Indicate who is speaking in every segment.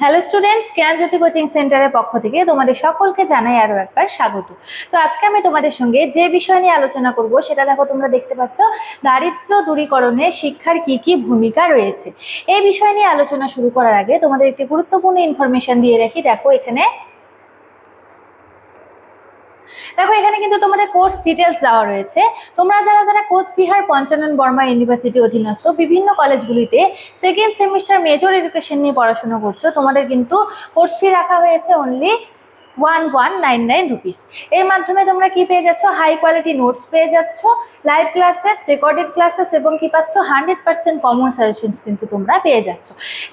Speaker 1: Hello students, জ্ঞানজ্যোতি coaching সেন্টারের পক্ষ থেকে তোমাদের সকলকে জানাই আরো একবার স্বাগত। তো আজকে আমি তোমাদের সঙ্গে যে বিষয় নিয়ে আলোচনা করব সেটা দেখো, তোমরা দেখতে পাচ্ছ দারিদ্র্য দূরীকরণে শিক্ষার কি কি ভূমিকা রয়েছে। এই বিষয় নিয়ে আলোচনা শুরু করার আগে তোমাদের একটি গুরুত্বপূর্ণ ইনফরমেশন দিয়ে রাখি। এখানে কিন্তু তোমাদের কোর্স ডিটেলস দেওয়া রয়েছে। তোমরা যারা যারা কোচবিহার পঞ্চানন বর্মা ইউনিভার্সিটি অধীনস্থ বিভিন্ন কলেজগুলিতে সেকেন্ড সেমিস্টার মেজর এডুকেশন নিয়ে পড়াশোনা করছো, তোমাদের কিন্তু কোর্স ফি রাখা হয়েছে অনলি 1199 রুপিস। এর মাধ্যমে তোমরা কি পেয়ে যাচ্ছ? হাই কোয়ালিটি নোটস পেয়ে যাচ্ছ, লাইভ ক্লাসেস, রেকর্ডেড ক্লাসেস এবং কি পাচ্ছ 100% কমন সাজেশনস কিন্তু তোমরা পেয়ে যাচ্ছ।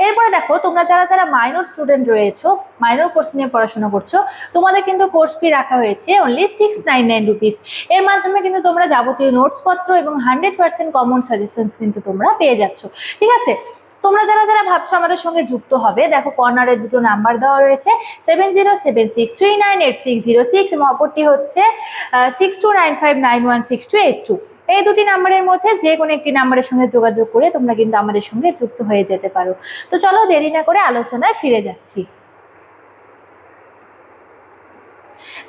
Speaker 1: এরপরে দেখো, তোমরা যারা যারা মাইনর স্টুডেন্ট রয়েছো, মাইনর কোর্স নিয়ে পড়াশোনা করছো, তোমাদের কিন্তু কোর্স ফি রাখা হয়েছে অনলি 699 রুপিস। এর মাধ্যমে কিন্তু তোমরা যাবতীয় নোটসপত্র এবং 100% কমন সাজেশনস কিন্তু তোমরা পেয়ে যাচ্ছ। ঠিক আছে, তোমরা যারা যারা ভাবছো আমাদের সঙ্গে যুক্ত হবে, দেখো কর্নারে দুটো নাম্বার দেওয়া রয়েছে, 7076398606 এবং অপরটি হচ্ছে 6295916282। এই দুটি নাম্বারের মধ্যে যে কোনো একটি নাম্বারের সঙ্গে যোগাযোগ করে তোমরা কিন্তু আমাদের সঙ্গে যুক্ত হয়ে যেতে পারো। তো চলো দেরি না করে আলোচনায় ফিরে যাচ্ছি।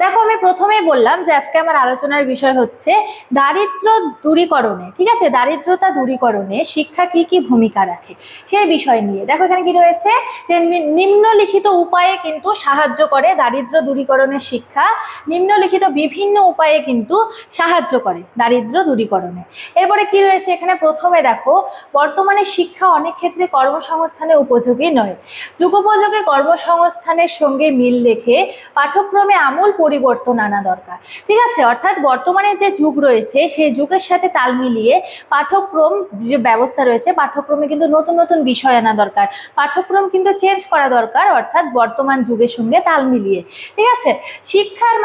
Speaker 1: দেখো, আমি প্রথমেই বললাম যে আজকে আমার আলোচনার বিষয় হচ্ছে দারিদ্র দূরীকরণে, ঠিক আছে, দারিদ্রতা দূরীকরণে শিক্ষা কি কি ভূমিকা রাখে সেই বিষয় নিয়ে। দেখো এখানে কি রয়েছে, যে নিম্নলিখিত উপায়ে কিন্তু সাহায্য করে দারিদ্র দূরীকরণে শিক্ষা, নিম্নলিখিত বিভিন্ন উপায়ে কিন্তু সাহায্য করে দারিদ্র দূরীকরণে। এরপরে কি রয়েছে এখানে, প্রথমে দেখো, বর্তমানে শিক্ষা অনেক ক্ষেত্রে কর্মসংস্থানে উপযোগী নয়। যুগোপযোগী কর্মসংস্থানের সঙ্গে মিল রেখে পাঠ্যক্রমে আমূল পরিবর্তন আনা দরকার। ঠিক আছে, অর্থাৎ বর্তমানে যে যুগ রয়েছে সেই যুগের সাথে তাল মিলিয়ে পাঠ্যক্রম যে ব্যবস্থা রয়েছে, পাঠ্যক্রমে কিন্তু নতুন নতুন বিষয় আনা দরকার, পাঠ্যক্রম কিন্তু চেঞ্জ করা দরকার, অর্থাৎ বর্তমান যুগের সঙ্গে তাল মিলিয়ে। ঠিক আছে, শিক্ষার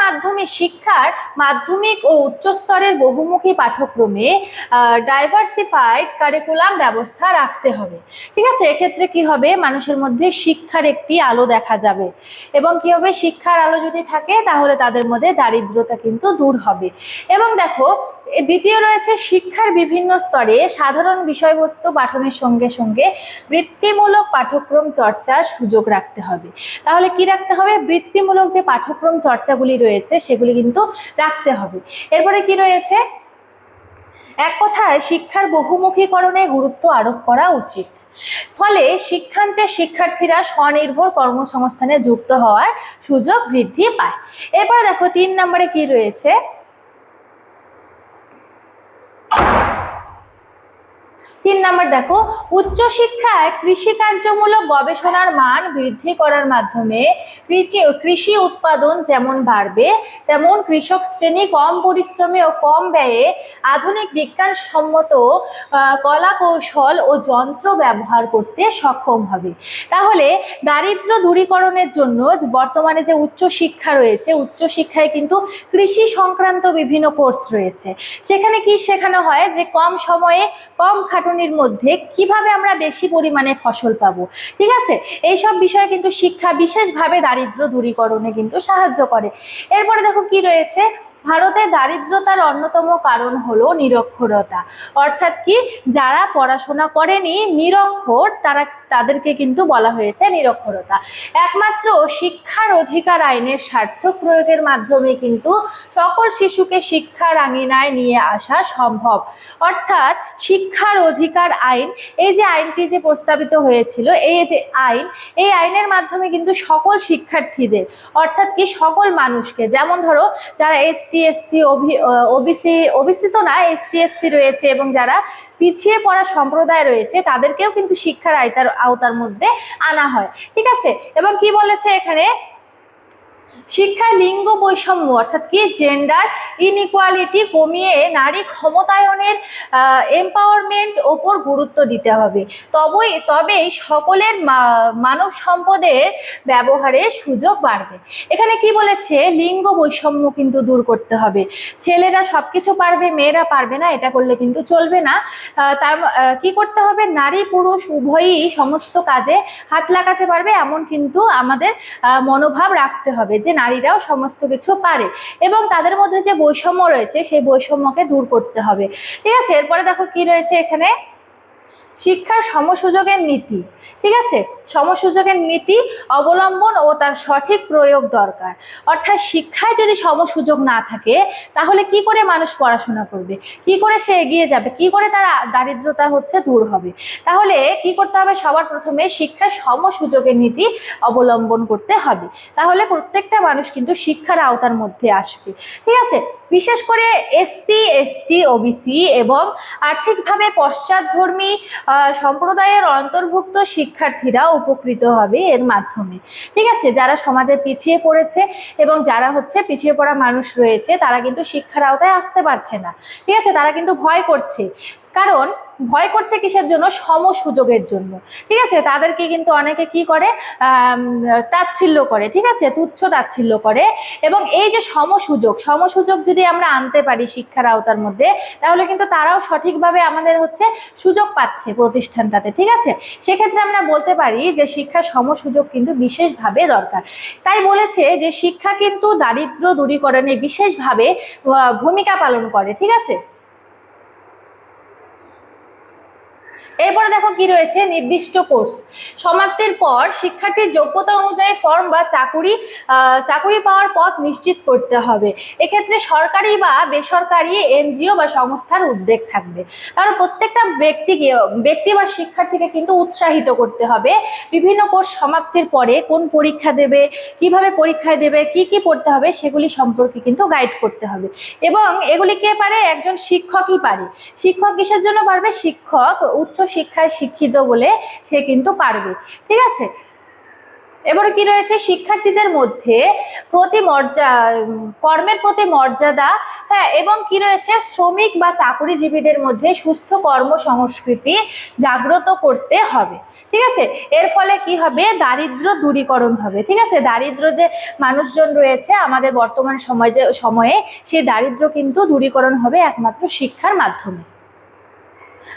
Speaker 1: মাধ্যমিক ও উচ্চ স্তরের বহুমুখী পাঠ্যক্রমে ডাইভার্সিফাইড কারিকুলাম ব্যবস্থা রাখতে হবে। ঠিক আছে, এক্ষেত্রে কি হবে, মানুষের মধ্যে শিক্ষার একটি আলো দেখা যাবে এবং কি হবে, শিক্ষার আলো যদি থাকে তাহলে তাদের মধ্যে দারিদ্রতা কিন্তু দূর হবে। এবং দেখো, দ্বিতীয় রয়েছে শিক্ষার বিভিন্ন স্তরে সাধারণ বিষয়বস্তু পাঠনের সঙ্গে সঙ্গে বৃত্তিমূলক পাঠ্যক্রম চর্চার সুযোগ রাখতে হবে। তাহলে কি রাখতে হবে, বৃত্তিমূলক যে পাঠ্যক্রম চর্চাগুলি রয়েছে সেগুলি কিন্তু রাখতে হবে। এরপরে কি রয়েছে, এক কথায় শিক্ষার বহুমুখীকরণে গুরুত্ব আরোপ করা উচিত, ফলে শিক্ষান্তে শিক্ষার্থীরা স্বনির্ভর কর্মসংস্থানে যুক্ত হওয়ার সুযোগ বৃদ্ধি পায়। এরপরে দেখো 3 নম্বরে কি রয়েছে, 3 নম্বর দেখো, উচ্চশিক্ষায় কৃষিকার্যমূলক গবেষণার মান বৃদ্ধি করার মাধ্যমে কৃষি উৎপাদন যেমন বাড়বে, তেমন কৃষক শ্রেণী কম পরিশ্রমে ও কম ব্যয়ে আধুনিক বিজ্ঞানসম্মত কলা কৌশল ও যন্ত্র ব্যবহার করতে সক্ষম হবে। তাহলে দারিদ্র দূরীকরণের জন্য বর্তমানে যে উচ্চশিক্ষা রয়েছে, উচ্চশিক্ষায় কিন্তু কৃষি সংক্রান্ত বিভিন্ন কোর্স রয়েছে। সেখানে কি শেখানো হয়, যে কম সময়ে কম খাটুনির মধ্যে কিভাবে আমরা বেশি পরিমাণে ফসল পাবো। ঠিক আছে, এইসব বিষয়ে কিন্তু শিক্ষা বিশেষভাবে দারিদ্র দূরীকরণে কিন্তু সাহায্য করে। এরপরে দেখো কি রয়েছে, ভারতে দারিদ্রতার অন্যতম কারণ হলো নিরক্ষরতা, অর্থাৎ কি, যারা পড়াশোনা করেনি, নিরক্ষর, তাদেরকে কিন্তু বলা হয়েছে নিরক্ষরতা। একমাত্র শিক্ষার অধিকার আইনের সার্থক প্রয়োগের মাধ্যমে কিন্তু সকল শিশুকে শিক্ষার আঙিনায় নিয়ে আসা সম্ভব। অর্থাৎ শিক্ষার অধিকার আইন, এই যে আইনটি যে প্রস্তাবিত হয়েছিল, এই আইনের মাধ্যমে কিন্তু সকল শিক্ষার্থীদের, অর্থাৎ কি সকল মানুষকে, যেমন ধরো যারা এসটি এসসি ওবিসি তো না, এসটি এসসি রয়েছে এবং যারা পিছিয়ে পড়া সম্প্রদায় রয়েছে, তাদেরকেও কিন্তু শিক্ষার আওতার মধ্যে আনা হয়। ঠিক আছে, এবং কি বলেছে এখানে, শিক্ষা লিঙ্গ বৈষম্য, অর্থাৎ কি জেন্ডার ইনইকুয়ালিটি কমিয়ে নারী ক্ষমতায়নের এম্পাওয়ারমেন্ট ওপর গুরুত্ব দিতে হবে। তবেই সকলের মানব সম্পদের ব্যবহারের সুযোগ বাড়বে। এখানে কি বলেছে, লিঙ্গ বৈষম্য কিন্তু দূর করতে হবে। ছেলেরা সবকিছু পারবে, মেয়েরা পারবে না, এটা করলে কিন্তু চলবে না। কি করতে হবে, নারী পুরুষ উভয়ই সমস্ত কাজে হাত লাগাতে পারবে, এমন কিন্তু আমাদের মনোভাব রাখতে হবে যে নারীরাও সমস্ত কিছু পারে এবং তাদের মধ্যে যে বৈষম্য রয়েছে সেই বৈষম্যকে দূর করতে হবে। ঠিক আছে, এরপরে দেখো কি রয়েছে এখানে, শিক্ষার সমসুযোগের নীতি। ঠিক আছে, সমসুযোগের নীতি অবলম্বন ও তার সঠিক প্রয়োগ দরকার। অর্থাৎ শিক্ষায় যদি সমসুযোগ না থাকে তাহলে কি করে মানুষ পড়াশোনা করবে, কি করে সে এগিয়ে যাবে, কি করে তার দারিদ্রতা দূর হবে। তাহলে কি করতে হবে, সবার প্রথমে শিক্ষার সমসুযোগের নীতি অবলম্বন করতে হবে, তাহলে প্রত্যেকটা মানুষ কিন্তু শিক্ষার আওতার মধ্যে আসবে। ঠিক আছে, বিশেষ করে এসসি, এসটি, ওবিসি এবং আর্থিকভাবে পশ্চাৎধর্মী সম্প্রদায়ের অন্তর্ভুক্ত শিক্ষার্থীরা উপকৃত হবে এর মাধ্যমে। ঠিক আছে, যারা সমাজে পিছিয়ে পড়েছে এবং যারা পিছিয়ে পড়া মানুষ রয়েছে তারা কিন্তু শিক্ষার আওতায় আসতে পারছে না। ঠিক আছে, তারা কিন্তু ভয় করছে, কারণ ভয় করছে কিসের জন্য, সমসুযোগের জন্য। ঠিক আছে, তাদেরকে কিন্তু অনেকে কি করে, তাচ্ছিল্য করে, ঠিক আছে, তুচ্ছ তাচ্ছিল্য করে। এবং এই যে সমসুযোগ যদি আমরা আনতে পারি শিক্ষার আওতার মধ্যে, তাহলে কিন্তু তারাও সঠিকভাবে আমাদের সুযোগ পাচ্ছে প্রতিষ্ঠানটাতে। ঠিক আছে, সেক্ষেত্রে আমরা বলতে পারি যে শিক্ষার সমসুযোগ কিন্তু বিশেষভাবে দরকার। তাই বলেছে যে শিক্ষা কিন্তু দারিদ্র্য দূরীকরণে বিশেষভাবে ভূমিকা পালন করে। ঠিক আছে, এরপরে দেখো কি রয়েছে, নির্দিষ্ট কোর্স সমাপ্তির পর শিক্ষার্থীর যোগ্যতা অনুযায়ী ফর্ম বা চাকুরি পাওয়ার পথ নিশ্চিত করতে হবে। এক্ষেত্রে সরকারি বা বেসরকারি এনজিও বা সংস্থার উদ্যোগ থাকবে। কারণ প্রত্যেকটা ব্যক্তি বা শিক্ষার্থীকে কিন্তু উৎসাহিত করতে হবে বিভিন্ন কোর্স সমাপ্তির পরে কোন পরীক্ষা দেবে, কিভাবে পরীক্ষায় দেবে, কি কি পড়তে হবে সেগুলি সম্পর্কে কিন্তু গাইড করতে হবে। এবং এগুলি কে পারে, একজন শিক্ষকই পারে। শিক্ষক কিসের জন্য পারবে, শিক্ষক উচ্চ শিক্ষায় শিক্ষিত বলে সে কিন্তু পারবে। ঠিক আছে, এবারে কি রয়েছে, শিক্ষার্থীদের মধ্যে কর্মের প্রতি মর্যাদা, হ্যাঁ, এবং কি রয়েছে, শ্রমিক বা চাকুরিজীবীদের মধ্যে সুস্থ কর্মসংস্কৃতি জাগ্রত করতে হবে। ঠিক আছে, এর ফলে কি হবে, দারিদ্র্য দূরীকরণ হবে। ঠিক আছে, দারিদ্র্য যে মানুষজন রয়েছে আমাদের বর্তমান সময়ে সেই দারিদ্র্য কিন্তু দূরীকরণ হবে একমাত্র শিক্ষার মাধ্যমে।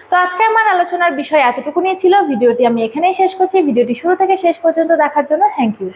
Speaker 1: তো আজকে আমার আলোচনার বিষয় এতটুকু নিয়ে ছিল। ভিডিওটি আমি এখানেই শেষ করছি। ভিডিওটি শুরু থেকে শেষ পর্যন্ত দেখার জন্য থ্যাংক ইউ।